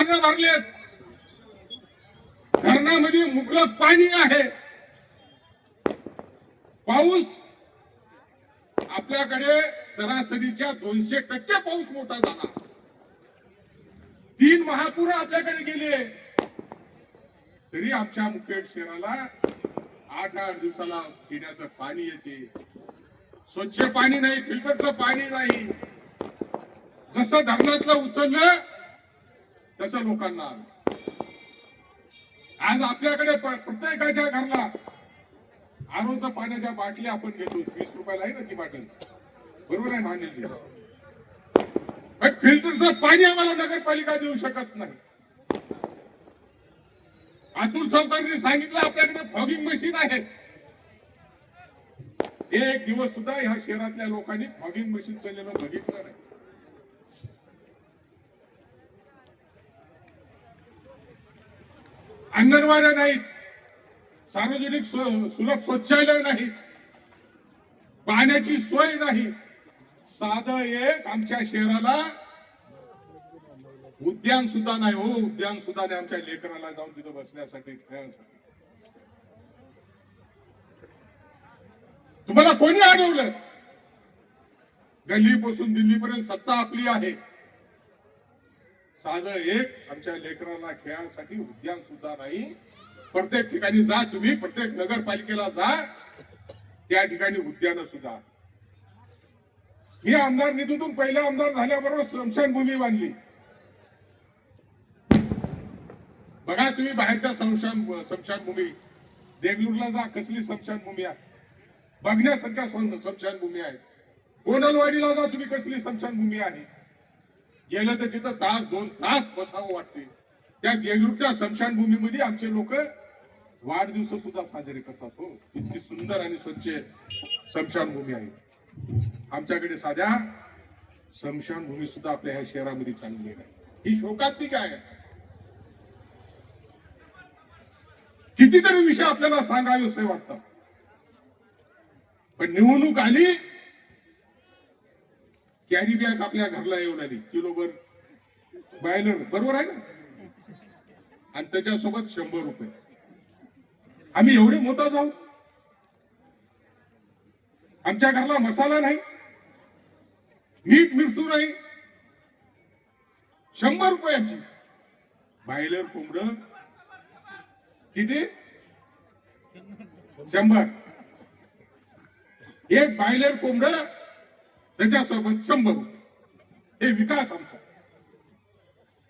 भरलेत, धरणामध्ये मुबलक पाणी आहे. पाऊस आपल्याकडे सरासरीच्या 200% पाऊस मोठा झाला. 3 महापूर आपल्याकडे गेले, तरी आमच्या मुखेड शहराला 8-8 दिवसाला पिण्याचं पाणी येते. स्वच्छ पाणी नाही, फिल्टरचं पाणी नाही. जसं धरणातलं उचललं तसं लोकांना. आज आपल्याकडे प्रत्येकाच्या घरला आरोच्या पाण्याच्या बाटल्या आपण घेतो. 20 रुपयाला आहे ना ती बाटली, बरोबर आहे ना अनिलजी? फिल्टरचं पाणी आम्हाला नगरपालिका देऊ शकत नाही. अतुल सावकारांनी सांगितलं आपल्याकडे फॉगिंग मशीन आहे. एक दिवस सुद्धा ह्या शहरातल्या लोकांनी फॉगिंग मशीन चाललेलं बघितलं नाही. अंगणवाड्या नाहीत, सार्वजनिक सुलभ शौचालय नाही, पाण्याची सोय नाही. साधं एक आमच्या शहराला उद्यान सुद्धा नाही. हो, उद्यान सुद्धा नाही आमच्या लेकराला जाऊन तिथं बसण्यासाठी, खेळण्यासाठी. तुम्हाला कोणी अडवलं? गल्लीपासून दिल्लीपर्यंत सत्ता आपली आहे. साधं एक आमच्या लेकराला खेळण्यासाठी उद्यान सुद्धा नाही. प्रत्येक ठिकाणी जा तुम्ही, प्रत्येक नगरपालिकेला जा, त्या ठिकाणी उद्यान सुद्धा. मी आमदार निधीतून पहिले आमदार झाल्याबरोबर स्मशानभूमी बांधली. बघा तुम्ही बाहेरच्या स्मशानभूमी, देगलूरला जा, कसली स्मशानभूमी आहे, बघण्यासारख्या स्मशानभूमी आहे. कोंडलवाडीला जा तुम्ही, कसली स्मशानभूमी आहे. गेलं तर तिथं 1-2 तास बसावं वाटते. त्या देगलूरच्या स्मशानभूमीमध्ये आमचे लोक वाढदिवस सुद्धा साजरे करतात. हो, इतकी सुंदर आणि स्वच्छ स्मशानभूमी आहे. आमच्याकडे साध्या स्मशानभूमी सुद्धा आपल्या ह्या शहरामध्ये चालली आहे. ही शोकांतिका आहे. कितीतरी विषय आपल्याला सांगावे असे वाटतात, पण निवडणूक आली, कॅरी बॅग आपल्या घरला येऊन आली, किलोभर बायलर, बरोबर आहे ना, आणि त्याच्यासोबत 100 रुपये. आम्ही एवढे मोठा जाऊ, आमच्या घरला मसाला नाही, मीठ मिरचू नाही, 100 रुपयाची बायलर कोंबड. किती? 100. एक बायलर कोंबड, त्याच्यासोबत 100 रुपये. हे विकास आमचा.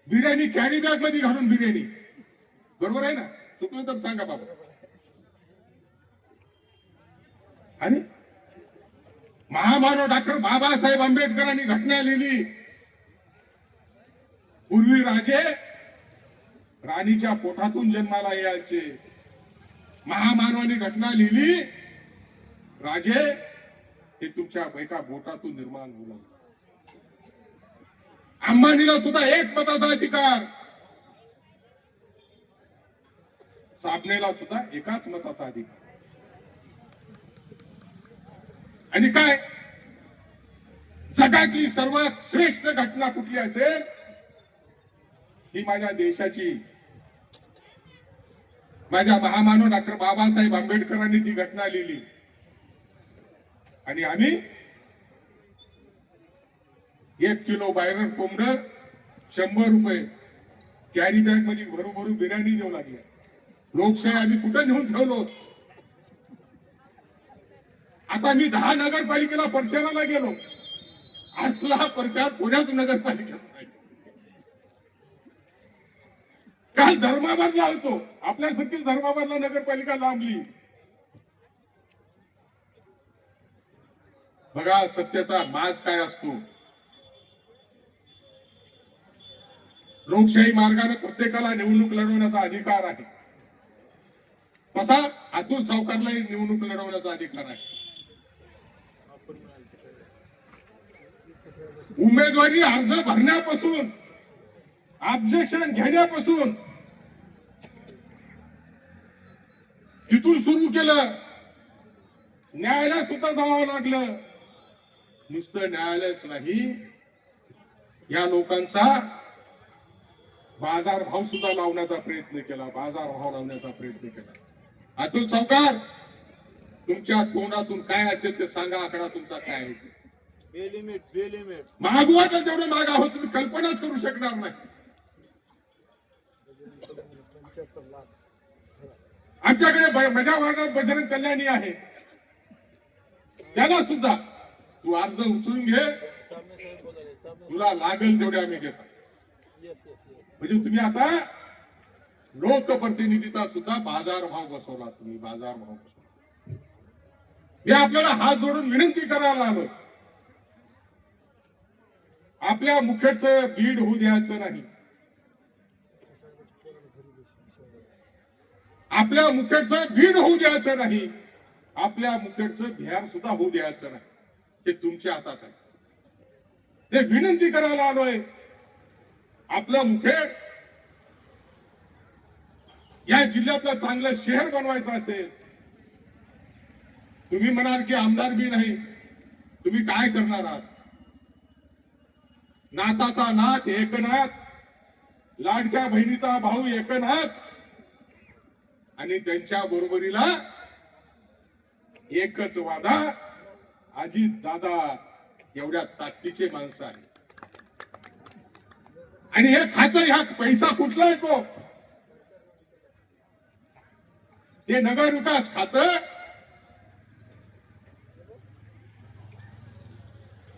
बिर्याणी कॅरी बॅग मध्ये घालून बिर्याणी, बरोबर आहे ना? चुकलं तर सांगा बाबा. आणि महामानव डॉक्टर बाबासाहेब आंबेडकरांनी घटना लिहिली. पूर्वी राजे राणीच्या पोटातून जन्माला यायचे. महामानवानी घटना लिहिली, राजे हे तुमच्या एका बोटातून निर्माण होईल. अंबानीला सुद्धा 1 मताचा अधिकार, साबणेला सुद्धा 1च मताचा अधिकार. आणि काय, जगातली सर्वात श्रेष्ठ घटना कुठली असेल, ही माझ्या देशाची, माझ्या महामानव डॉक्टर बाबासाहेब आंबेडकरांनी ती घटना लिहिली. आणि आम्ही 1 किलो बायलर कोंबड 100 रुपये कॅरी बॅग मध्ये भरू बिर्याणी देऊ लागली. लोकशाही आम्ही कुठं नेऊन ठेवलो. आता मी 10 नगरपालिकेला परिचयाला गेलो, असला प्रकार कोणाच नगरपालिकेत नाही. काल धर्माबादला होतो, आपल्यासारखीच धर्माबादला नगरपालिका लांबली. बघा सत्याचा माज काय असतो. लोकशाही मार्गाने प्रत्येकाला निवडणूक लढवण्याचा अधिकार आहे, तसा अतुल सावकारलाही निवडणूक लढवण्याचा अधिकार आहे. उमेदवारी अर्ज भरण्यापासून, ऑब्जेक्शन घेण्यापासून, तिथून सुरू केलं. न्यायालयात सुद्धा जावं लागलं. नुसतं न्यायालयच नाही, या लोकांचा बाजारभाव सुद्धा लावण्याचा प्रयत्न केला, बाजारभाव लावण्याचा प्रयत्न केला. अतुल सावकार, तुमच्या तोंडातून काय असेल ते सांगा, आकडा तुमचा काय आहे. मागवा तर तेवढं मागा हो, तुम्ही कल्पनाच करू शकणार नाही. आमच्याकडे माझ्या वार्डात बजरंग कल्याणी आहे, त्याला सुद्धा तू अर्ज उचलून घे, तुला लागेल तेवढे आम्ही घेतो. म्हणजे तुम्ही आता लोकप्रतिनिधीचा सुद्धा बाजारभाव बसवला, तुम्ही बाजारभाव बसवला. मी आपल्याला हात जोडून विनंती करायला आलो, आपल्या मुखेडचं बीड होऊ द्यायचं नाही, आपल्या मुखेडचं बीड होऊ द्यायचं नाही, आपल्या मुखेडचं बिहार सुद्धा होऊ द्यायचं नाही. ते तुमच्या हातात आहे. ते विनंती करायला आलोय. आपलं मुखेड या जिल्ह्यातलं चांगलं शहर बनवायचं असेल, तुम्ही म्हणाल की आमदार बी नाही, तुम्ही काय करणार आहात. नाताचा नाथ एकनाथ, लाडक्या बहिणीचा भाऊ एकनाथ, आणि त्यांच्या बरोबरीला एकच वादा, अजित दादा एवढ्या ताकदीचे माणसं आहेत. आणि हे खातं, ह्या पैसा कुठला येतो, ते नगर विकास खातं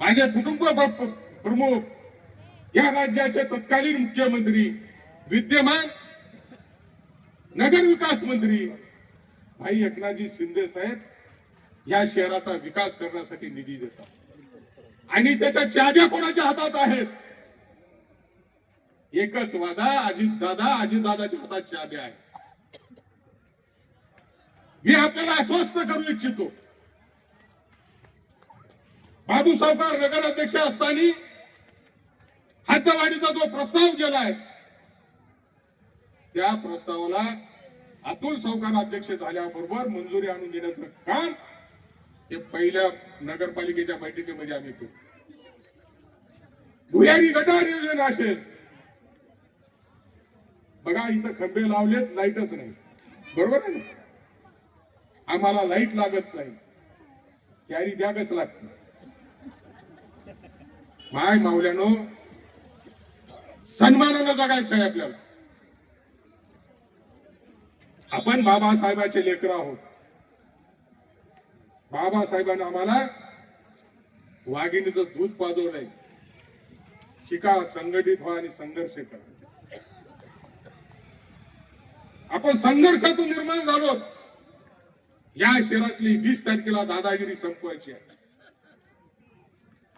माझे कुटुंब प्रमुख, या राज्याचे तत्कालीन मुख्यमंत्री, विद्यमान नगर विकास मंत्री भाई एकनाथजी शिंदे साहेब या शहराचा विकास करण्यासाठी निधी देतात. आणि त्याच्या चाव्या कोणाच्या हातात आहेत, एकच वादा, अजितदादाच्या हातात चाव्या आहे. मी आपल्याला आश्वस्त करू इच्छितो, बाबू सावकार नगराध्यक्ष असताना हद्दवाढीचा जो प्रस्ताव केलाय, त्या प्रस्तावाला अतुल सावकार अध्यक्ष झाल्याबरोबर मंजुरी आणून देण्याचं काम हे पहिल्या नगरपालिकेच्या बैठकीमध्ये आम्ही केलं. भुयारी गटार योजना असेल, बघा इथं खंबे लावलेत, लाईटच नाही, बरोबर आहे ना. आम्हाला लाईट लागत नाही, कॅरी बॅगच लागते. माय मावल्यानो, सन्मानानं जगायचं आहे आपल्याला. आपण बाबासाहेबांचे लेकर आहोत. बाबासाहेबांना आम्हाला वाघिणीचं दूध पाजवलंय. शिका, संघटित व्हा आणि संघर्ष करा. आपण संघर्षातून निर्माण झालो. या शहरातली 20 तारखेला दादागिरी संपवायची आहे,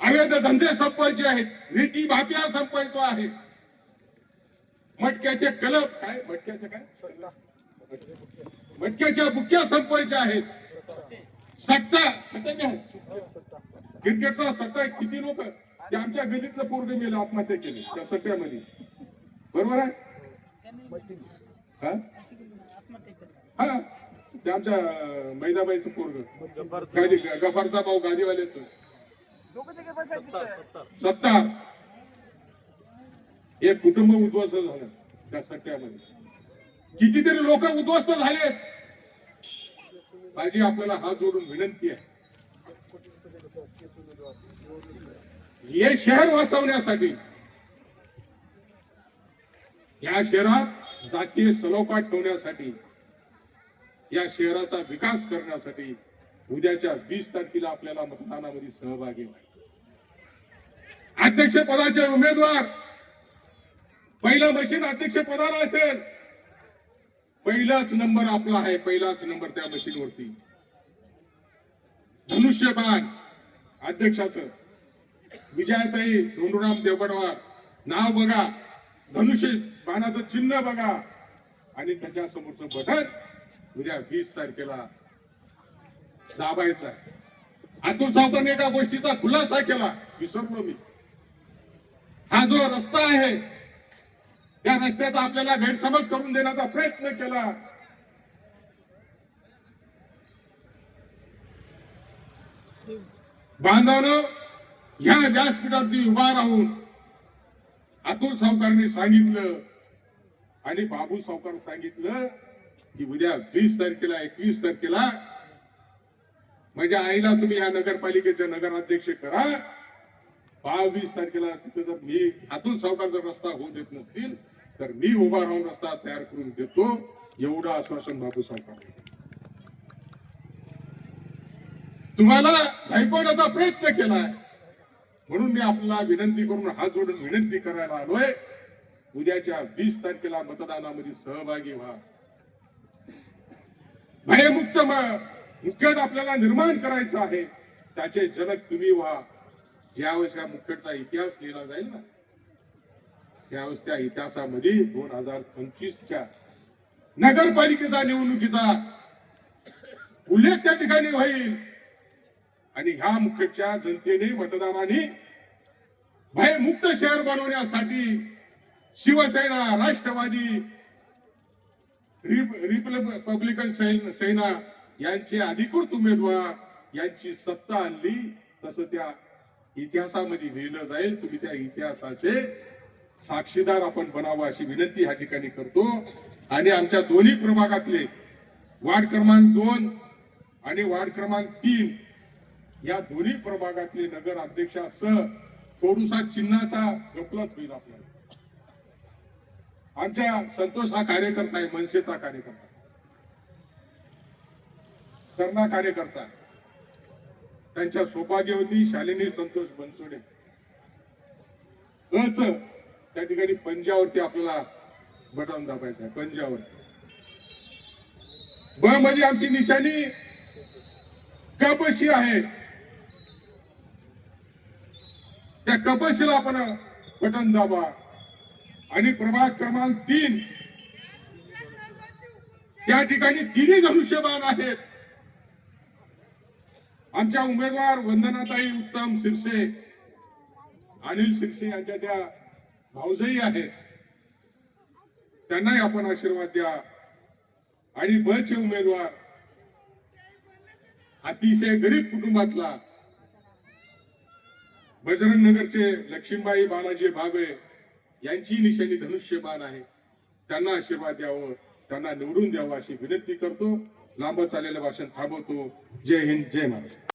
अवैध धंदे संपवायचे आहेत, रीती भाप्या संपवायचो आहे, मटक्याचे कलब काय, मटक्याच्या बुक्या संपवायच्या आहेत, सट्टा काय, क्रिकेटचा सट्टा. किती लोक, ते आमच्या गलीतलं पोरग मेलं, आत्महत्या केली त्या सट्ट्यामध्ये, बरोबर आहे. हा, ते आमच्या मैदाबाईचं पोरग, गफारचा भाऊ गादीवाल्याचं, सत्ता, एक कुटुंब उद्ध्वस्त झालं त्या सट्ट्यामध्ये. कितीतरी लोक उद्ध्वस्त झाले. माझी आपल्याला हात जोडून विनंती आहे, हे शहर वाचवण्यासाठी, या शहरात जातीय सलोखा ठेवण्यासाठी, या शहराचा विकास करण्यासाठी उद्याच्या 20 तारखेला आपल्याला मतदानामध्ये सहभागी व्हायचं. अध्यक्ष पदाचे उमेदवार, पहिलं मशीन अध्यक्ष पदाला असेल, पहिलाच नंबर आपला आहे, पहिलाच नंबर त्या मशीनवरती. धनुष्यबाण अध्यक्षाचं, विजयाताई धोंडूराम देवगडवार नाव बघा, धनुष्य बाणाचं चिन्ह बघा, आणि त्याच्या समोरचं बटन उद्या 20 तारखेला दाबायचं आहे. अतुल सावकारने एका गोष्टीचा खुलासा केला, विसरलो मी. हा जो रस्ता आहे, त्या रस्त्याचा आपल्याला गैरसमज करून देण्याचा प्रयत्न केला. बांधवांनो, ह्या व्यासपीठावरती उभा राहून अतुल सावकारने सांगितलं आणि बाबू सावकार सांगितलं की उद्या 20 तारखेला 21 तारखेला माझ्या आईला तुम्ही या नगरपालिकेचे नगराध्यक्ष करा. 22 तारखेला तिथे जर मी अतुल सावकार जर रस्ता होऊ देत नसतील तर मी उभा राहून रस्ता तयार करून देतो, एवढं आश्वासन बाबू सावकार तुम्हाला ऐकवण्याचा प्रयत्न केलाय. म्हणून मी आपल्याला विनंती करून हात जोडून विनंती करायला आलोय, उद्याच्या 20 तारखेला मतदानामध्ये सहभागी व्हा. भयमुक्त मुखेड आपल्याला निर्माण करायचं आहे, त्याचे जनक तुम्ही व्हा. ज्यावेळेस या मुखेडचा इतिहास लिहिला जाईल ना, त्यावेळेस त्या इतिहासामध्ये 2025च्या नगरपालिकेचा निवडणुकीचा उल्लेख त्या ठिकाणी होईल. आणि ह्या मुखेडच्या जनतेने मतदारांनी भयमुक्त शहर बनवण्यासाठी शिवसेना, राष्ट्रवादी, रिपब्लिकन सेना यांचे अधिकृत उमेदवार यांची सत्ता आणली. तसं त्या इतिहासामध्ये लिहिलं जाईल. तुम्ही त्या इतिहासाचे साक्षीदार आपण बनावं अशी विनंती या ठिकाणी करतो. आणि आमच्या दोन्ही प्रभागातले वार्ड क्रमांक 2 आणि वार्ड क्रमांक 3 या दोन्ही प्रभागातले नगर अध्यक्षासह थोडूसा चिन्हाचा गफलत होईल आपल्याला. आमच्या संतोष हा कार्यकर्ता आहे, मनसेचा कार्यकर्ता, कर्णा कार्यकर्ता. त्यांच्या सौभाग्यवती शालिनी संतोष बनसोडे अच त्या ठिकाणी पंजावरती आपल्याला बटन दाबायचं आहे. पंजावर ब मध्ये आमची निशाणी कपशी आहे, त्या कपशीला आपण बटन दाबा. आणि प्रभाग क्रमांक 3 त्या ठिकाणी तिन्ही धनुष्यबाण आहेत. आमच्या उमेदवार वंदनाताई उत्तम शिरसे, अनिल शिरसे यांच्या त्या भाऊजाई आहेत, त्यांनाही आपण आशीर्वाद द्या. आणि ब चे उमेदवार अतिशय गरीब कुटुंबातला बजरंग नगरचे लक्ष्मीबाई बालाजी भावे यांची निशाणी धनुष्यबाण आहे. त्यांना आशीर्वाद द्यावं, त्यांना निवडून द्यावं अशी विनंती करतो. लांब चाललेलं भाषण थांबवतो. जय हिंद, जय महाराष्ट्र.